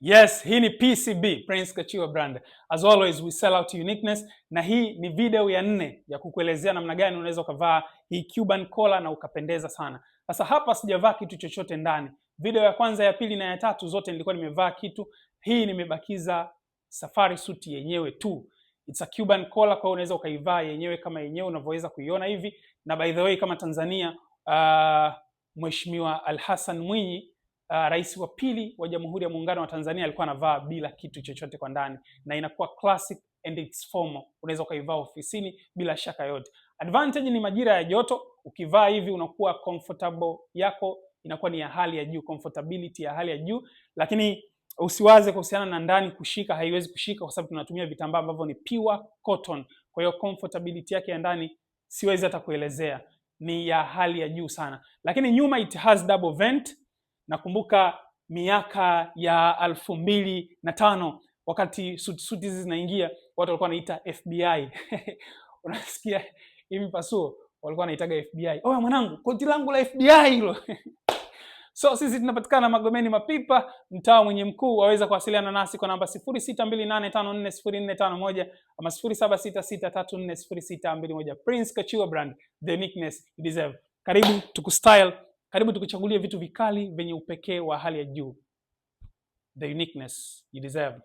Yes, hii ni PCB, Prince Kachiwa brand. As always, we sell out uniqueness, na hii ni video ya 4 ya kukuelezea namna gani unaweza ukavaa hii Cuban collar na ukapendeza sana. Sasa hapa sijavaa kitu chochote ndani. Video ya kwanza, ya pili na ya tatu zote nilikuwa nimevaa kitu. Hii nimebakiza safari suit yenyewe tu. It's a Cuban collar, kwa unaweza ukaivaa yenyewe kama yenyewe unavyoweza kuiona hivi. Na by the way, kama Tanzania, Mheshimiwa Al-Hassan Mwinyi, rais wa pili wa Jamhuri ya Muungano wa Tanzania, alikuwa anavaa bila kitu chochote kwa ndani, na inakuwa classic and it's formal. Unaweza ukaivaa ofisini bila shaka yote. Advantage ni majira ya joto, ukivaa hivi unakuwa comfortable, yako inakuwa ni ya hali ya juu, comfortability ya hali ya juu. Lakini usiwaze kuhusiana na ndani kushika, haiwezi kushika kwa sababu tunatumia vitambaa ambavyo ni pure cotton. Kwa hiyo comfortability yake ya ndani siwezi hata kuelezea, ni ya hali ya juu sana. Lakini nyuma it has double vent. Nakumbuka miaka ya 2005 wakati suti hizi zinaingia, watu walikuwa wanaita FBI. Unasikia hivi pasuo, walikuwa wanaitaga FBI. Oh mwanangu, koti langu la FBI hilo. So sisi tunapatikana Magomeni Mapipa, mtaa Mwenye Mkuu. Waweza kuwasiliana nasi kwa namba 0628540451 ama 0766340621. Prince Kachiwa brand, the uniqueness you deserve. Karibu tukustyle, karibu tukuchagulie vitu vikali venye upekee wa hali ya juu. The uniqueness you deserve.